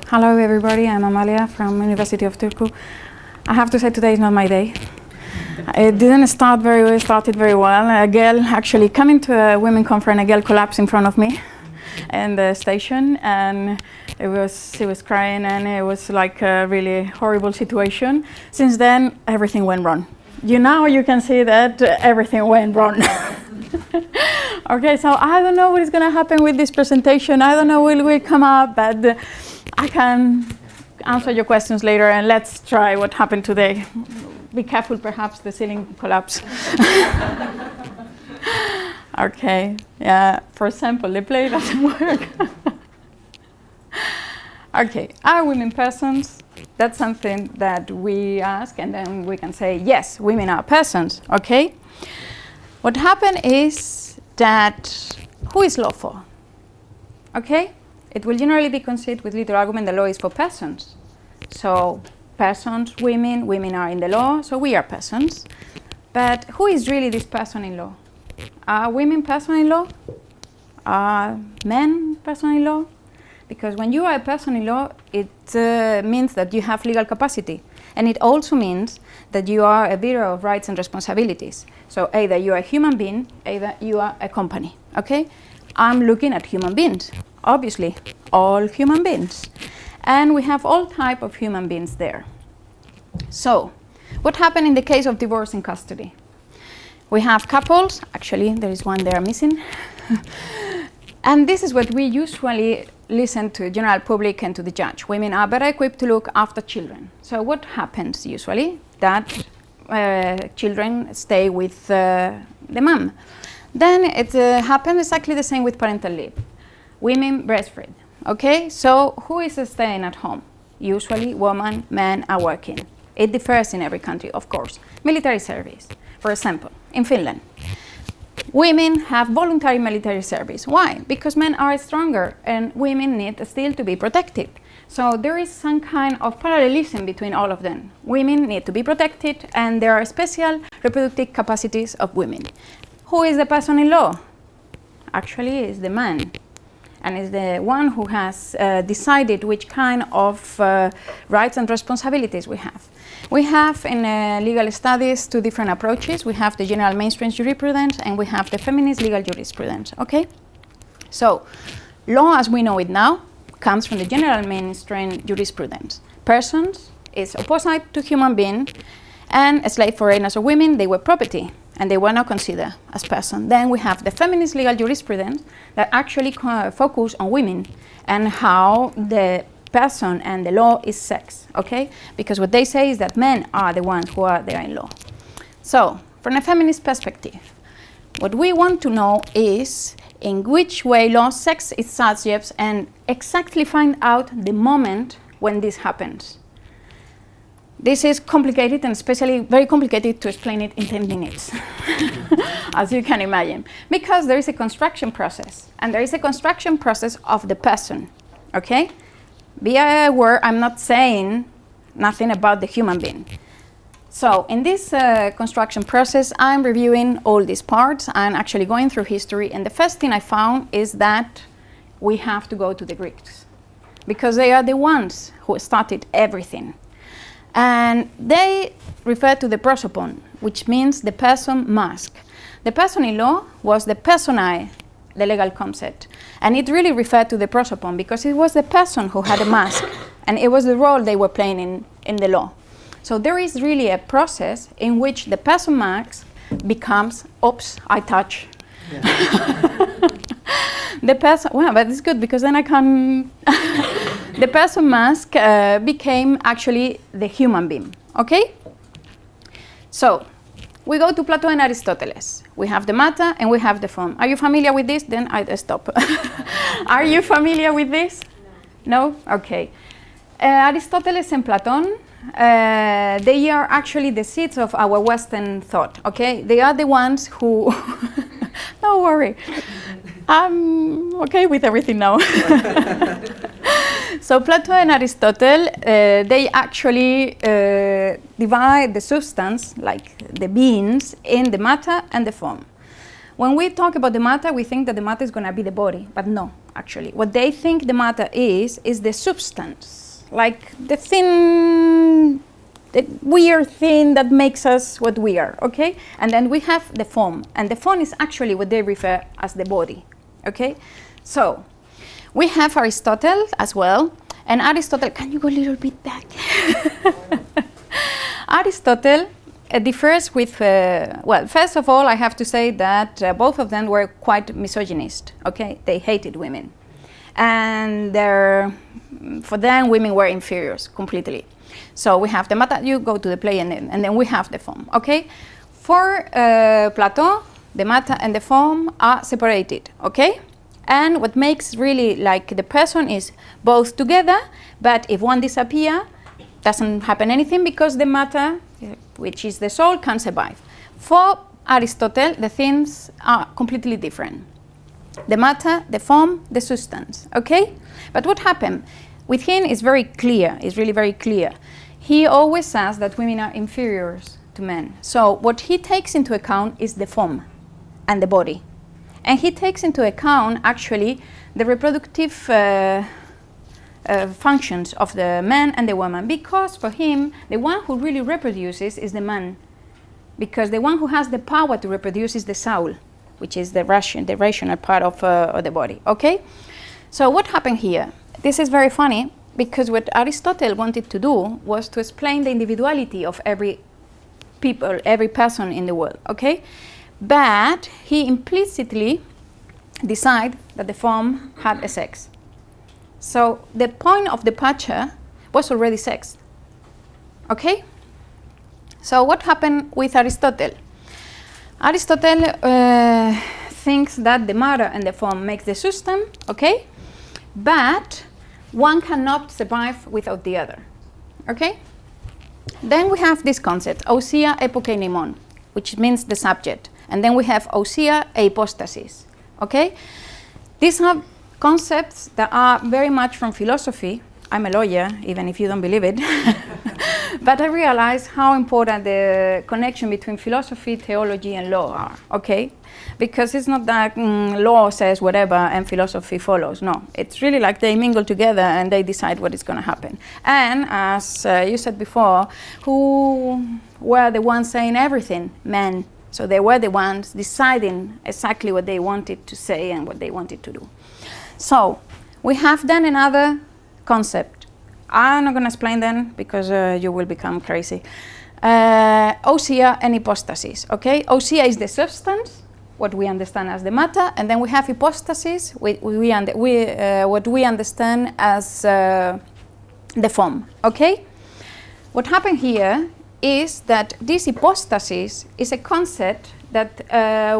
Hello everybody, I'm Amalia from University of Turku. I have to say today is not my day. It didn't start very well, it started very well. A girl actually coming to a women conference, a girl collapsed in front of me in the station, and she was crying, and it was like a really horrible situation. Since then, everything went wrong. You can see that everything went wrong. Okay, so I don't know what is going to happen with this presentation. I don't know what will come up, but I can answer your questions later, and let's try what happened today. Be careful, perhaps the ceiling collapse. Okay, yeah, for example, the play doesn't work. Okay, are women persons? That's something that we ask, and then we can say, yes, women are persons, okay? What happened is that, who is law for? Okay? It will generally be considered with little argument the law is for persons. So persons, women are in the law, so we are persons. But who is really this person in law? Are women person in law? Are men person in law? Because when you are a person in law, it means that you have legal capacity. And it also means that you are a bearer of rights and responsibilities. So either you are a human being, either you are a company, okay? I'm looking at human beings, obviously, all human beings. And we have all type of human beings there. So, what happened in the case of divorce in custody? We have couples, actually there is one there missing. And this is what we usually listen to the general public and to the judge. Women are better equipped to look after children. So what happens usually? That children stay with the mom. Then it happens exactly the same with parental leave. Women breastfeed, okay? So who is staying at home? Usually women, men are working. It differs in every country, of course. Military service, for example, in Finland. Women have voluntary military service. Why? Because men are stronger and women need still to be protected. So there is some kind of parallelism between all of them. Women need to be protected, and there are special reproductive capacities of women. Who is the person in law? Actually, is the man, and is the one who has decided which kind of rights and responsibilities we have. We have in legal studies two different approaches. We have the general mainstream jurisprudence, and we have the feminist legal jurisprudence, okay? So, law as we know it now comes from the general mainstream jurisprudence. Persons is opposite to human being, and slave foreigners or women, they were property, and they were not considered as person. Then we have the feminist legal jurisprudence that actually focus on women and how the person and the law is sex, okay? Because what they say is that men are the ones who are there in law. So, from a feminist perspective, what we want to know is in which way law sex its subjects and exactly find out the moment when this happens. This is complicated, and especially very complicated to explain it in 10 minutes, as you can imagine. Because there is a construction process, and there is a construction process of the person, okay? Be aware, I'm not saying nothing about the human being. So in this construction process, I'm reviewing all these parts. I'm actually going through history, and the first thing I found is that we have to go to the Greeks, because they are the ones who started everything. And they refer to the prosopon, which means the person mask. The person in law was the personae, the legal concept. And it really referred to the prosopon because it was the person who had a mask, and it was the role they were playing in the law. So there is really a process in which the person mask becomes, oops, I touch. Yeah. The person, well, but it's good because then I can, the person mask became actually the human being, okay? So, we go to Plato and Aristoteles. We have the matter and we have the form. Are you familiar with this? Then I stop. Are you familiar with this? No? Okay. Aristoteles and Platon, they are actually the seeds of our Western thought, okay? They are the ones who, don't worry, I'm okay with everything now. So Plato and Aristotle, they actually divide the substance, like the beings, in the matter and the form. When we talk about the matter, we think that the matter is going to be the body, but no. actually. What they think the matter is the substance, like the thin, the weird thing that makes us what we are, okay? And then we have the form, and the form is actually what they refer as the body, okay? So we have Aristotle as well, and Aristotle, can you go a little bit back? Aristotle differs with, well, first of all, I have to say that both of them were quite misogynist, okay? They hated women. And for them, women were inferiors completely. So we have the matter, you go to the play, and then we have the form, okay? For Plato, the matter and the form are separated, okay? And what makes really like the person is both together, but if one disappears, doesn't happen anything because the matter, which is the soul, can survive. For Aristotle, the things are completely different. The matter, the form, the substance, okay? But what happened? With him is very clear, it's really very clear. He always says that women are inferior to men. So what he takes into account is the form and the body. And he takes into account actually the reproductive functions of the man and the woman, because for him, the one who really reproduces is the man, because the one who has the power to reproduce is the soul, which is the rational part of the body, okay? So what happened here? This is very funny, because what Aristotle wanted to do was to explain the individuality of every person in the world, okay? But he implicitly decided that the form had a sex. So the point of departure was already sex, okay? So what happened with Aristotle? Aristotle thinks that the matter and the form makes the system, okay? But one cannot survive without the other, okay? Then we have this concept, ousia epokeimon, which means the subject. And then we have ousia hypostasis, okay? These are concepts that are very much from philosophy. I'm a lawyer, even if you don't believe it. But I realize how important the connection between philosophy, theology, and law are, okay? Because it's not that law says whatever and philosophy follows. No, it's really like they mingle together and they decide what is going to happen. And as you said before, who were the ones saying everything? Men. So they were the ones deciding exactly what they wanted to say and what they wanted to do. So we have then another concept. I'm not going to explain them because you will become crazy. Ousia and hypostasis, okay? Ousia is the substance, what we understand as the matter, and then we have hypostasis, what we understand as the form, okay? What happened here is that this hypostasis is a concept that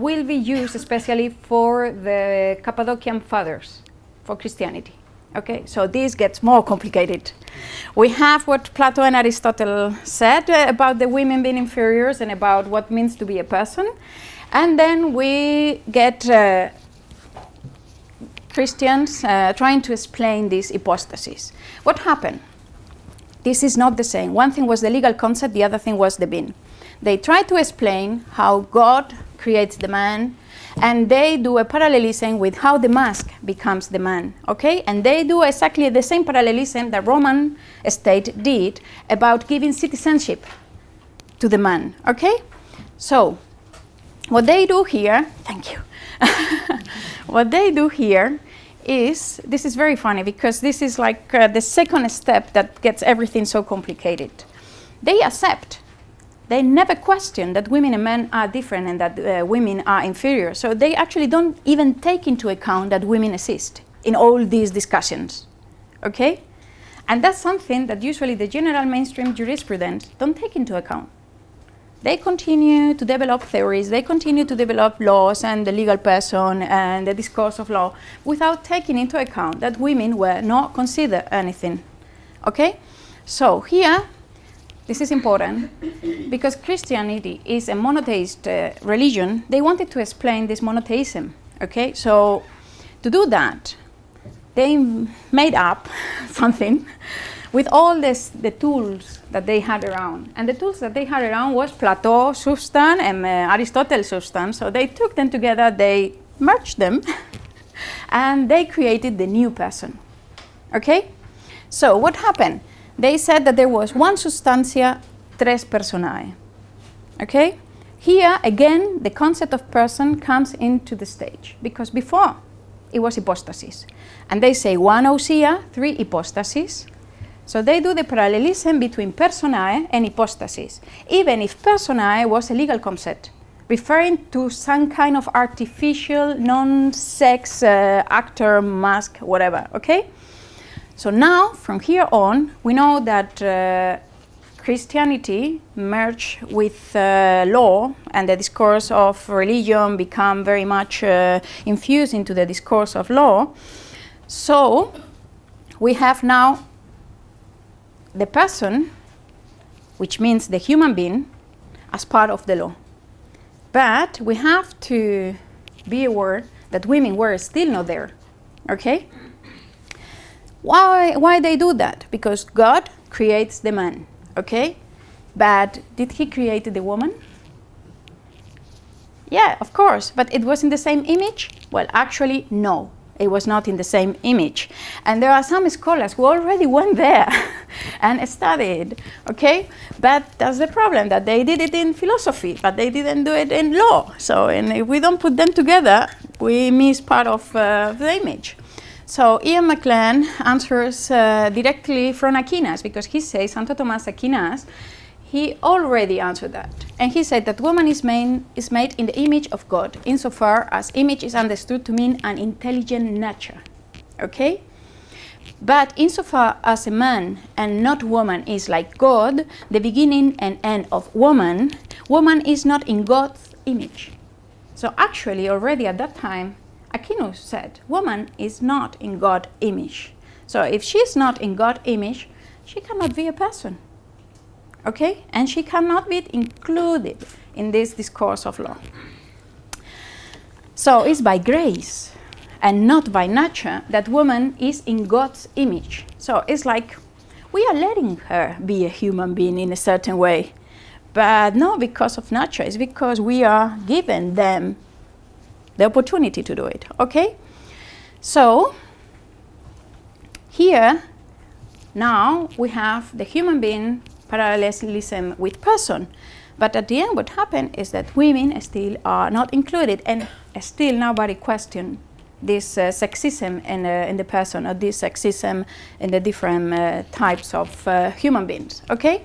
will be used especially for the Cappadocian fathers, for Christianity. Okay, so this gets more complicated. We have what Plato and Aristotle said about the women being inferiors and about what means to be a person. And then we get Christians trying to explain this hypostasis. What happened? This is not the same. One thing was the legal concept, the other thing was the being. They try to explain how God creates the man, and they do a parallelism with how the mask becomes the man, okay? And they do exactly the same parallelism that Roman state did about giving citizenship to the man, okay? So, what they do here, thank you. What they do here is, this is very funny because this is like the second step that gets everything so complicated. They accept. They never question that women and men are different and that women are inferior. So they actually don't even take into account that women exist in all these discussions, okay? And that's something that usually the general mainstream jurisprudence don't take into account. They continue to develop theories, they continue to develop laws and the legal person and the discourse of law without taking into account that women were not considered anything, okay? So here, this is important because Christianity is a monotheist religion. They wanted to explain this monotheism, okay? So to do that, they made up something with all the tools that they had around. And the tools that they had around was Plato substance and Aristotle substance. So they took them together, they merged them, and they created the new person. Okay? So what happened? They said that there was one substantia, tres personae. Okay? Here, again, the concept of person comes into the stage, because before it was hypostasis. And they say one ousia, three hypostases. So they do the parallelism between personae and hypostasis, even if personae was a legal concept, referring to some kind of artificial, non-sex actor, mask, whatever, okay? So now, from here on, we know that Christianity merged with law, and the discourse of religion become very much infused into the discourse of law. So we have now the person, which means the human being, as part of the law. But we have to be aware that women were still not there, okay? Why they do that? Because God creates the man. Okay, but did he create the woman? Yeah, of course, but it was in the same image? Well, actually, no, it was not in the same image. And there are some scholars who already went there and studied, okay? But that's the problem, that they did it in philosophy, but they didn't do it in law. So and if we don't put them together, we miss part of the image. So Ian McLean answers directly from Aquinas, because he says, Santo Tomás Aquinas, he already answered that. And he said that woman is made in the image of God, insofar as image is understood to mean an intelligent nature, okay? But insofar as a man and not woman is like God, the beginning and end of woman, woman is not in God's image. So actually, already at that time, Aquinas said, woman is not in God's image. So if she's not in God's image, she cannot be a person, okay? And she cannot be included in this discourse of law. So it's by grace and not by nature that woman is in God's image. So it's like we are letting her be a human being in a certain way, but not because of nature, it's because we are giving them the opportunity to do it, okay? So here now we have the human being parallelism with person, but at the end what happened is that women still are not included, and still nobody question this sexism in the person, or this sexism in the different types of human beings, okay?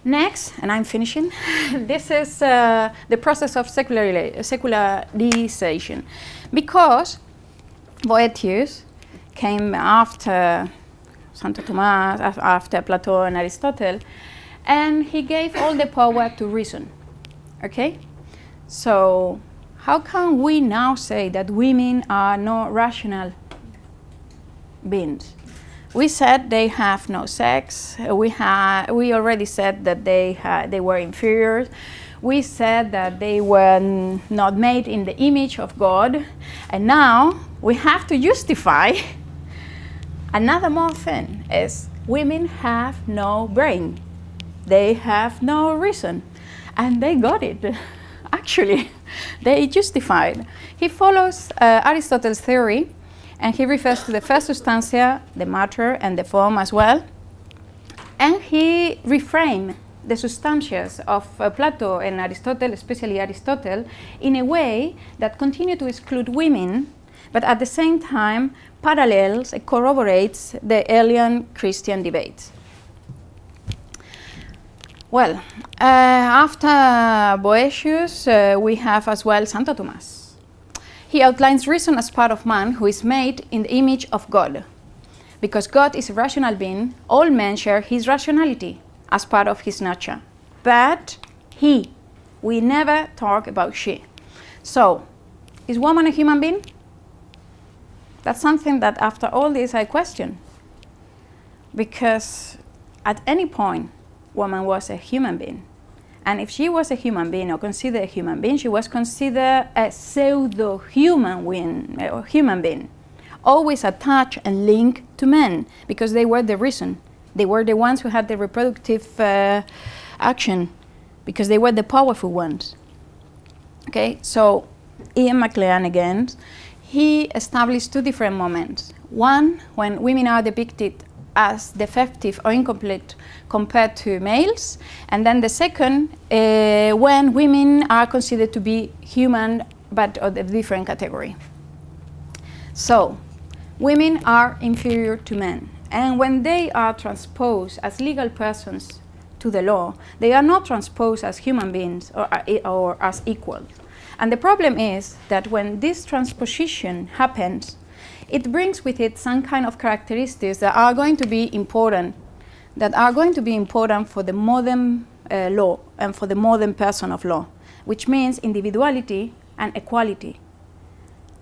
Next, and I'm finishing, this is the process of secularization, because Boethius came after Santo Tomás, after Plato and Aristotle, and he gave all the power to reason, okay? So how can we now say that women are not rational beings? We said they have no sex. We already said that they were inferior. We said that they were not made in the image of God. And now we have to justify another more thing, is women have no brain. They have no reason. And they got it, actually. They justified. He follows Aristotle's theory, and he refers to the first substantia, the matter, and the form as well. And he reframed the substantias of Plato and Aristotle, especially Aristotle, in a way that continue to exclude women, but at the same time parallels and corroborates the alien Christian debates. Well, after Boethius, we have as well Santo Tomás. He outlines reason as part of man who is made in the image of God. Because God is a rational being, all men share his rationality as part of his nature. But we never talk about she. So, is woman a human being? That's something that after all this I question. Because at any point, woman was a human being. And if she was a human being or considered a human being, she was considered a pseudo-human being, always attached and linked to men, because they were the reason. They were the ones who had the reproductive action, because they were the powerful ones. Okay, so Ian McLean again, he established two different moments. One, when women are depicted as defective or incomplete compared to males, and then the second, when women are considered to be human but of a different category. So, women are inferior to men, and when they are transposed as legal persons to the law, they are not transposed as human beings or as equals. And the problem is that when this transposition happens, it brings with it some kind of characteristics that are going to be important, for the modern law and for the modern person of law, which means individuality and equality.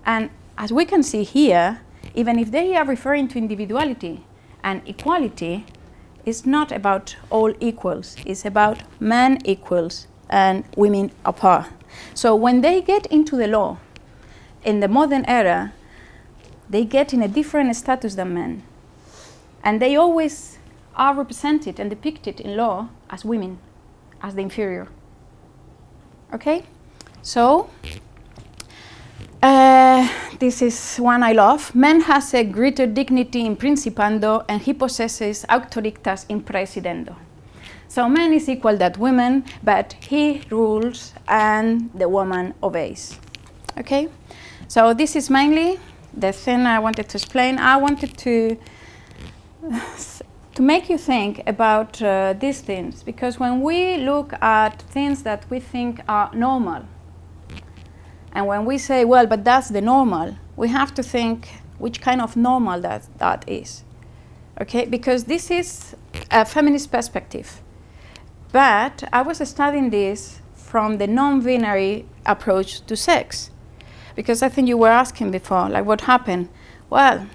And as we can see here, even if they are referring to individuality and equality, it's not about all equals, it's about men equals and women apart. So when they get into the law in the modern era, they get in a different status than men. And they always are represented and depicted in law as women, as the inferior. Okay? So, this is one I love. Man has a greater dignity in principando, and he possesses auctoritas in praesidendo. So man is equal to women, but he rules and the woman obeys. Okay? So this is mainly the thing I wanted to explain. I wanted to make you think about these things, because when we look at things that we think are normal, and when we say, well, but that's the normal, we have to think which kind of normal that is. Okay? Because this is a feminist perspective. But I was studying this from the non-binary approach to sex. Because I think you were asking before, like, what happened? Well,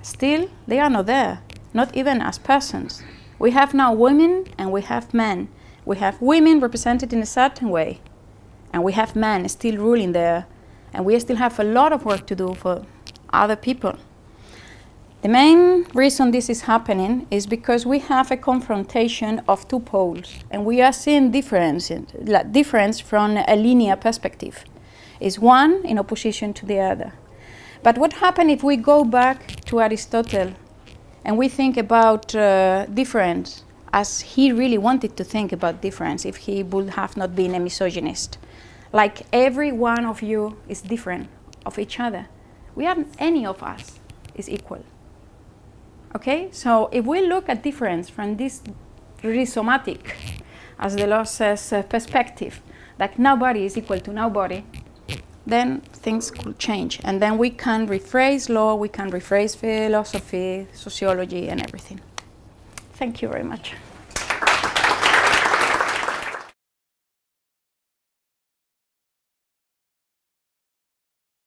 still, they are not there, not even as persons. We have now women and we have men. We have women represented in a certain way, and we have men still ruling there, and we still have a lot of work to do for other people. The main reason this is happening is because we have a confrontation of two poles, and we are seeing difference from a linear perspective. Is one in opposition to the other. But what happens if we go back to Aristotle and we think about difference as he really wanted to think about difference, if he would have not been a misogynist? Like, every one of you is different of each other. Any of us is equal. Okay? So if we look at difference from this rhizomatic, as the law says, perspective, like nobody is equal to nobody, then things could change. And then we can rephrase law, we can rephrase philosophy, sociology, and everything. Thank you very much.